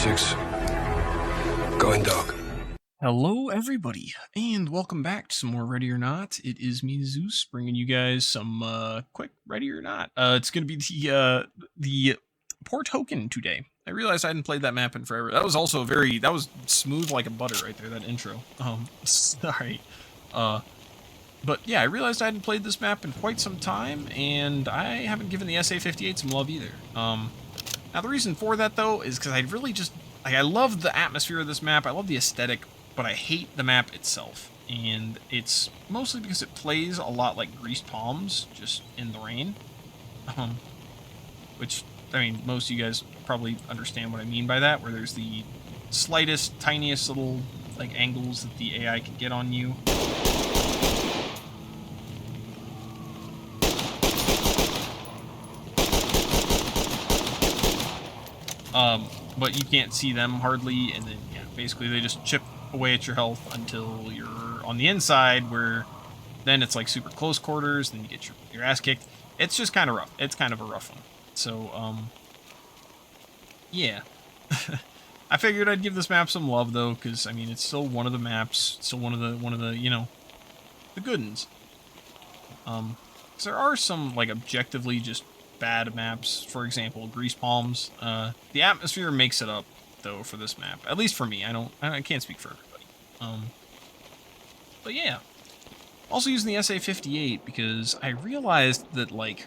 6. Going dark. Hello everybody, and welcome back to some more Ready or Not. It is me, Zeus, bringing you guys some quick Ready or Not. It's gonna be the Port HOKEN today. I realized I hadn't played that map in forever. That was also that was smooth like a butter right there, that intro. Sorry. But yeah, I realized I hadn't played this map in quite some time, and I haven't given the SA-58 some love either. Now the reason for that though is because I really just, like, I love the atmosphere of this map, I love the aesthetic, but I hate the map itself. And it's mostly because it plays a lot like Greased Palms, just in the rain. Which, I mean, most of you guys probably understand what I mean by that, where there's the slightest, tiniest little, like, angles that the AI can get on you. But you can't see them hardly, and then, yeah, basically they just chip away at your health until you're on the inside, where then it's like super close quarters, then you get your ass kicked. It's just kind of rough. It's kind of a rough one. So, yeah. I figured I'd give this map some love, though, because, I mean, it's still one of the maps, still one of the, you know, the good ones. Because there are some, like, objectively just bad maps. For example, Grease Palms. The atmosphere makes it up, though, for this map. At least for me. I can't speak for everybody. But yeah. Also using the SA-58 because I realized that, like,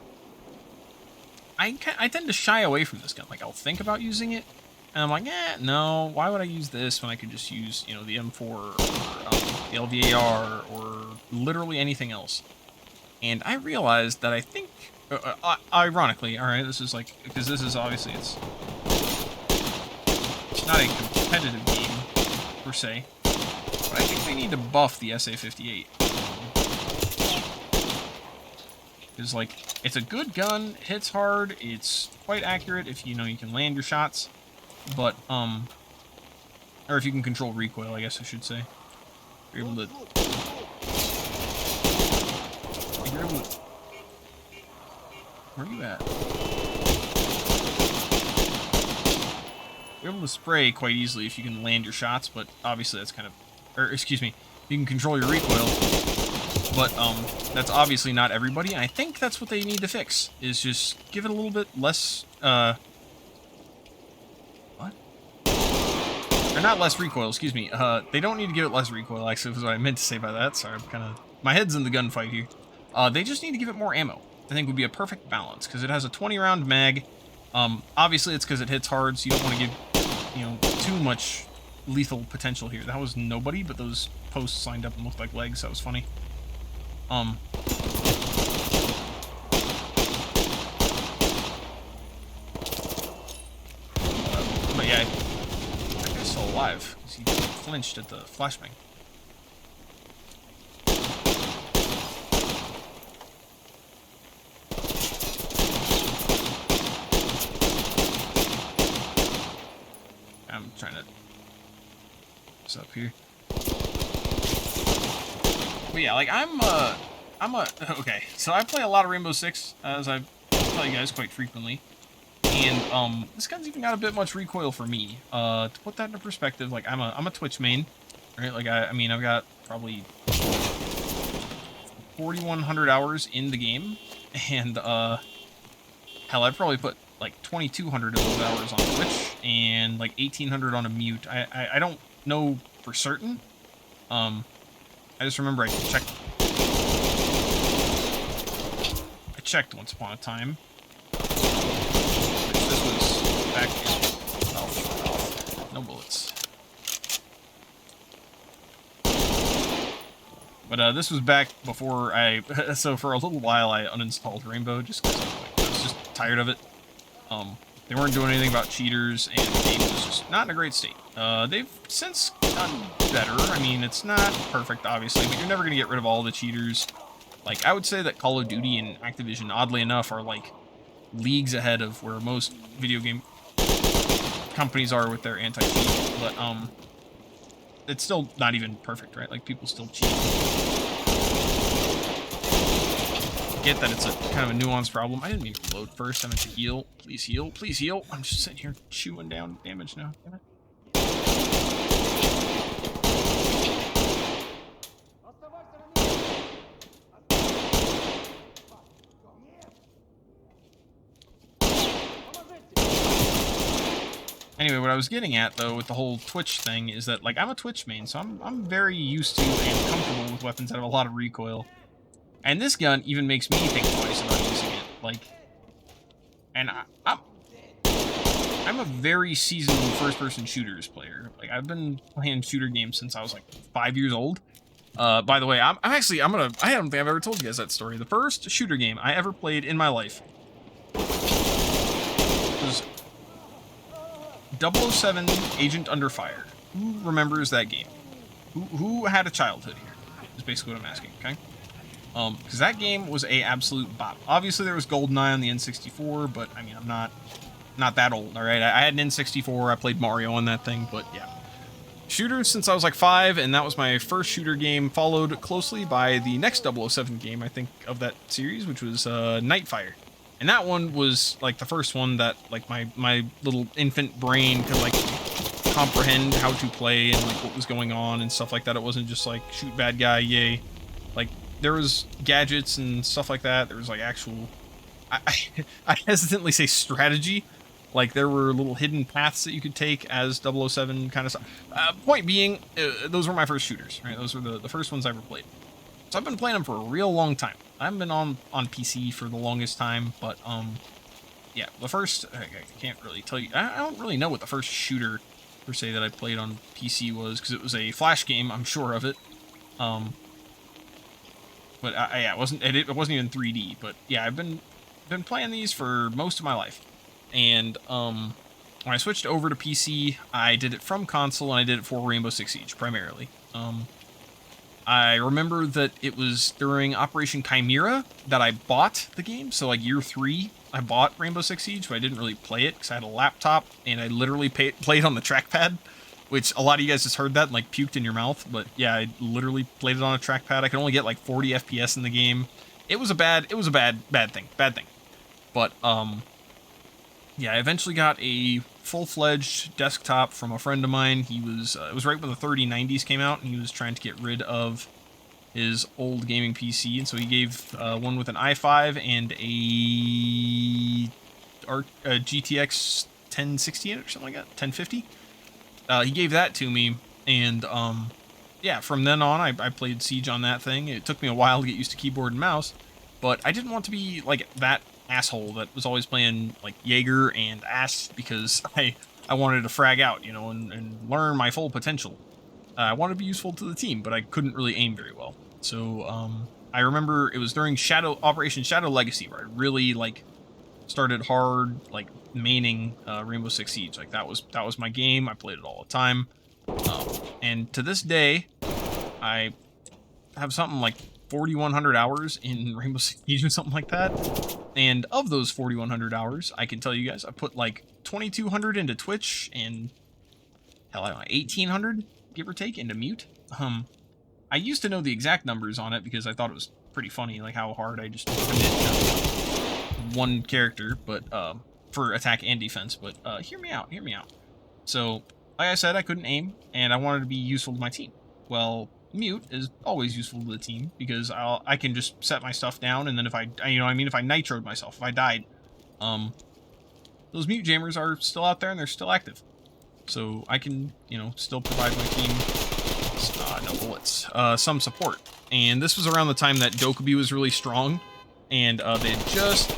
I tend to shy away from this gun. Like, I'll think about using it, and I'm like, no, why would I use this when I could just use, you know, the M4 or the LVAR or literally anything else? And I realized that I think, ironically, alright, this is like, because this is obviously, it's not a competitive game, per se, but I think they need to buff the SA-58. Because, like, it's a good gun, hits hard, it's quite accurate if, you know, you can land your shots, but, or if you can control recoil, I guess I should say. If you're able to... Where are you at? You're able to spray quite easily if you can land your shots, but obviously that's kind of... Or, excuse me, you can control your recoil, but, that's obviously not everybody, and I think that's what they need to fix, is just give it a little bit less, what? Or not less recoil, excuse me. They don't need to give it less recoil, actually, was what I meant to say by that. Sorry, I'm kind of... My head's in the gunfight here. They just need to give it more ammo. I think would be a perfect balance, because it has a 20-round mag. Obviously, it's because it hits hard, so you don't want to give, you know, too much lethal potential here. That was nobody, but those posts lined up and looked like legs. That was funny. But yeah, that guy's still alive, because he flinched at the flashbang. I'm trying to... What's up here? But yeah, like, okay, so I play a lot of Rainbow Six, as I tell you guys quite frequently, and, this gun's even got a bit much recoil for me. To put that into perspective, like, I'm a Twitch main, right? Like, I mean, I've got probably 4,100 hours in the game, and, hell, I've probably put like 2,200 of those hours on Twitch, and like 1,800 on a mute. I don't know for certain. I just remember I checked once upon a time. This was back in... Oh, no bullets. But this was back before so for a little while I uninstalled Rainbow just because I was just tired of it. They weren't doing anything about cheaters, and the game was just not in a great state. They've since gotten better. I mean, it's not perfect, obviously, but you're never going to get rid of all the cheaters. Like, I would say that Call of Duty and Activision, oddly enough, are, like, leagues ahead of where most video game companies are with their anti-cheat. But, it's still not even perfect, right? Like, people still cheat. get that it's a kind of a nuanced problem. I didn't mean to load first. I meant to heal. Please heal. Please heal. I'm just sitting here chewing down damage now. Damn it. Anyway, what I was getting at, though, with the whole Twitch thing is that, like, I'm a Twitch main, so I'm very used to and comfortable with weapons that have a lot of recoil. And this gun even makes me think twice about using it. Like, and I'm a very seasoned first-person shooters player. Like, I've been playing shooter games since I was, like, 5 years old. By the way, I don't think I've ever told you guys that story. The first shooter game I ever played in my life was 007 Agent Under Fire. Who remembers that game? Who had a childhood here? Is basically what I'm asking, okay? Because that game was a absolute bop. Obviously, there was GoldenEye on the N64, but, I mean, I'm not that old, alright? I had an N64, I played Mario on that thing, but, yeah. Shooters since I was, like, 5, and that was my first shooter game, followed closely by the next 007 game, I think, of that series, which was, Nightfire. And that one was, like, the first one that, like, my little infant brain could, like, comprehend how to play and, like, what was going on and stuff like that. It wasn't just, like, shoot bad guy, yay. Like, there was gadgets and stuff like that. There was, like, actual... I hesitantly say strategy. Like, there were little hidden paths that you could take as 007 kind of stuff. Point being, those were my first shooters, right? Those were the first ones I ever played. So I've been playing them for a real long time. I haven't been on PC for the longest time, but, yeah, the first... I can't really tell you... I don't really know what the first shooter, per se, that I played on PC was, because it was a Flash game, I'm sure of it. But, yeah, it wasn't even 3D, but, yeah, I've been playing these for most of my life. And, when I switched over to PC, I did it from console, and I did it for Rainbow Six Siege, primarily. I remember that it was during Operation Chimera that I bought the game, so, like, year 3, I bought Rainbow Six Siege, but I didn't really play it, because I had a laptop, and I literally played on the trackpad, which a lot of you guys just heard that and, like, puked in your mouth, but, yeah, I literally played it on a trackpad. I could only get, like, 40 FPS in the game. It was a bad thing. But, yeah, I eventually got a full-fledged desktop from a friend of mine. He was, it was right when the 3090s came out, and he was trying to get rid of his old gaming PC, and so he gave one with an i5 and a GTX 1060 or something like that, 1050. He gave that to me, and, yeah, from then on, I played Siege on that thing. It took me a while to get used to keyboard and mouse, but I didn't want to be, like, that asshole that was always playing, like, Jaeger and Ass, because I wanted to frag out, you know, and learn my full potential. I wanted to be useful to the team, but I couldn't really aim very well. So, I remember it was during Operation Shadow Legacy where I really, like, started hard, like, maining Rainbow Six Siege. Like, that was my game. I played it all the time. And to this day, I have something like 4,100 hours in Rainbow Six Siege or something like that. And of those 4,100 hours, I can tell you guys, I put like 2,200 into Twitch and, hell, I don't know, 1,800, give or take, into Mute. I used to know the exact numbers on it because I thought it was pretty funny, like how hard I just commit to one character, but, for attack and defense, but, hear me out. So, like I said, I couldn't aim, and I wanted to be useful to my team. Well, Mute is always useful to the team, because I can just set my stuff down, and then if I nitroed myself, if I died, those Mute jammers are still out there, and they're still active. So, I can, you know, still provide my team, no bullets, some support. And this was around the time that Dokkaebi was really strong, and, they had just,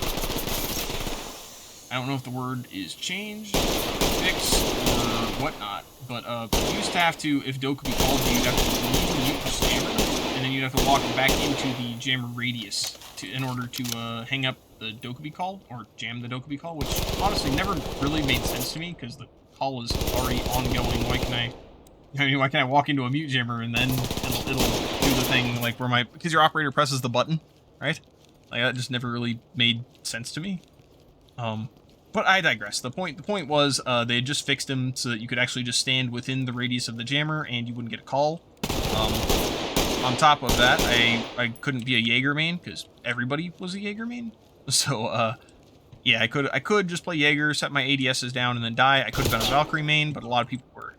I don't know if the word is changed, fixed, or whatnot, but you used to have to, if Dokkaebi called you, you'd have to leave the mute this jammer, and then you'd have to walk back into the jammer radius in order to hang up the Dokkaebi call, or jam the Dokkaebi call, which honestly never really made sense to me, because the call is already ongoing. Why can I walk into a mute jammer and then it'll do the thing, like, where because your operator presses the button, right? Like, that just never really made sense to me. But I digress. The point was, they had just fixed him so that you could actually just stand within the radius of the jammer and you wouldn't get a call. On top of that, I couldn't be a Jaeger main because everybody was a Jaeger main. So, yeah, I could just play Jaeger, set my ADSs down, and then die. I could have been a Valkyrie main, but a lot of people were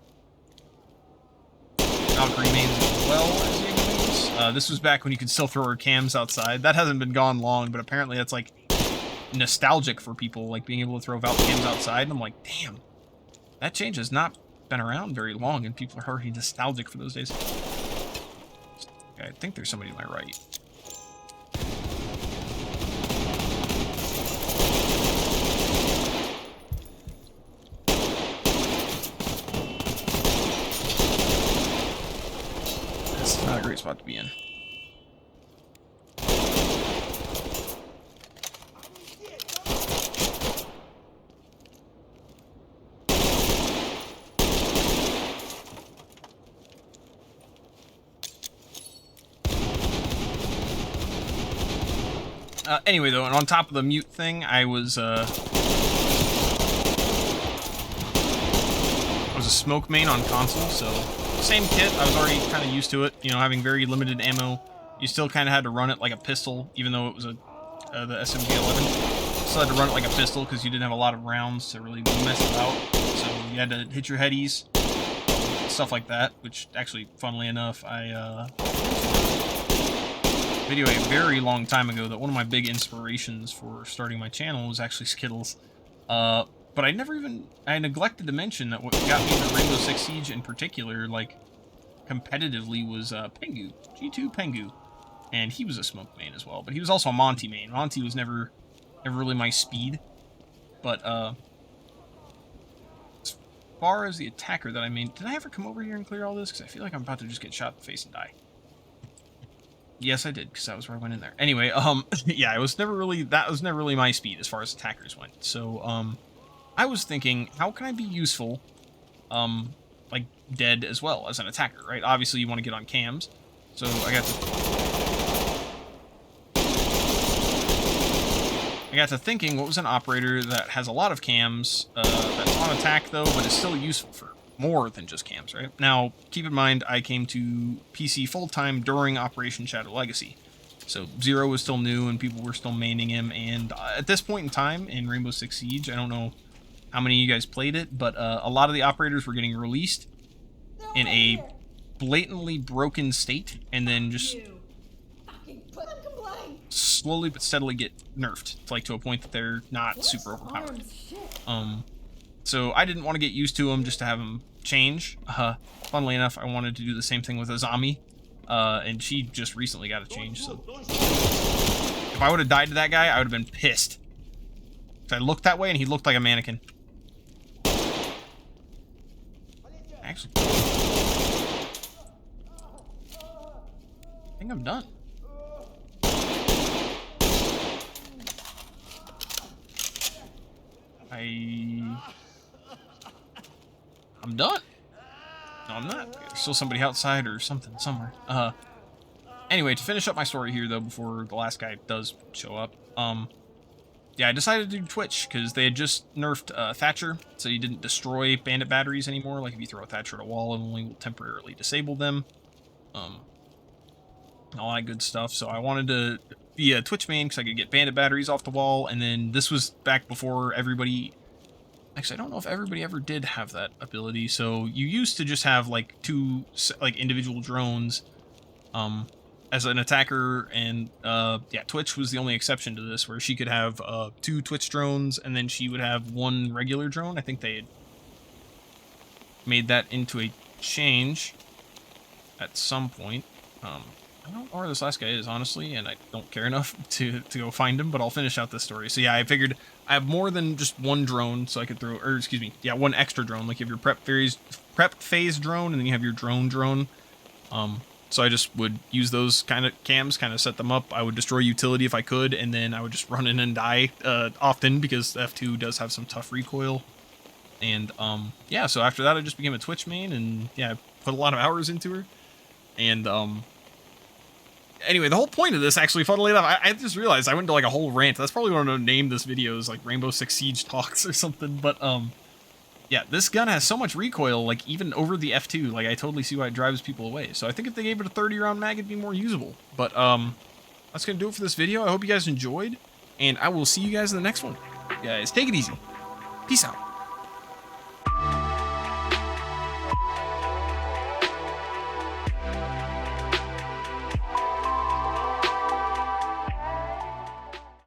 Valkyrie mains as well as Jaeger mains. This was back when you could still throw our cams outside. That hasn't been gone long, but apparently that's, like, nostalgic for people, like, being able to throw Valkyrie cams outside. And I'm like, damn, that change has not been around very long, and people are already nostalgic for those days. Okay, I think there's somebody to my right. That's not a great spot to be in. Anyway, though, and on top of the mute thing, I was a smoke main on console, so same kit. I was already kind of used to it, you know, having very limited ammo. You still kind of had to run it like a pistol, even though it was the SMG-11. Still had to run it like a pistol because you didn't have a lot of rounds to really mess it out. So you had to hit your headies, stuff like that, which actually, funnily enough, I video a very long time ago that one of my big inspirations for starting my channel was actually Skittles. But I neglected to mention that what got me into Rainbow Six Siege in particular, like, competitively, was Pengu, G2 Pengu. And he was a smoke main as well, but he was also a Monty main. Monty was never really my speed. But, as far as the attacker that I made, did I ever come over here and clear all this? Because I feel like I'm about to just get shot in the face and die. Yes, I did, because that was where I went in there. Anyway, yeah, that was never really my speed as far as attackers went. So, I was thinking, how can I be useful, like, dead as well as an attacker, right? Obviously, you want to get on cams. So, I got to thinking, what was an operator that has a lot of cams, that's on attack, though, but is still useful for more than just cams, right? Now, keep in mind, I came to PC full-time during Operation Shadow Legacy. So, Zero was still new, and people were still maining him, and at this point in time, in Rainbow Six Siege, I don't know how many of you guys played it, but a lot of the operators were getting released in a blatantly broken state, and then just slowly but steadily get nerfed, like to a point that they're not super overpowered. So I didn't want to get used to them just to have them change. Funnily enough, I wanted to do the same thing with Azami, and she just recently got a change, so if I would have died to that guy, I would have been pissed. I looked that way, and he looked like a mannequin. Actually, I think I'm done. I'm done. No, I'm not. There's still somebody outside or something somewhere. Anyway, to finish up my story here, though, before the last guy does show up, yeah, I decided to do Twitch, because they had just nerfed Thatcher, so you didn't destroy bandit batteries anymore. Like, if you throw a Thatcher at a wall, it only will temporarily disable them. All that good stuff. So I wanted to be a Twitch main, because I could get bandit batteries off the wall, and then this was back before everybody... Actually, I don't know if everybody ever did have that ability, so you used to just have, like, two, like, individual drones, as an attacker, and yeah, Twitch was the only exception to this, where she could have 2 Twitch drones, and then she would have 1 regular drone. I think they had made that into a change at some point. I don't know where this last guy is, honestly, and I don't care enough to go find him, but I'll finish out this story. So yeah, I figured I have more than just 1 drone, so I could throw, or excuse me, yeah, 1 extra drone. Like, you have your prep phase drone, and then you have your drone. So I just would use those kind of cams, kind of set them up. I would destroy utility if I could, and then I would just run in and die often, because F2 does have some tough recoil. And yeah, so after that I just became a Twitch main, and yeah, I put a lot of hours into her. And anyway, the whole point of this, actually, funnily enough, I just realized I went into like a whole rant. That's probably what I'm going to name this video, is like Rainbow Six Siege Talks or something. But yeah, this gun has so much recoil, like, even over the F2. Like, I totally see why it drives people away. So I think if they gave it a 30-round mag, it'd be more usable. But, that's going to do it for this video. I hope you guys enjoyed, and I will see you guys in the next one. Guys, take it easy. Peace out.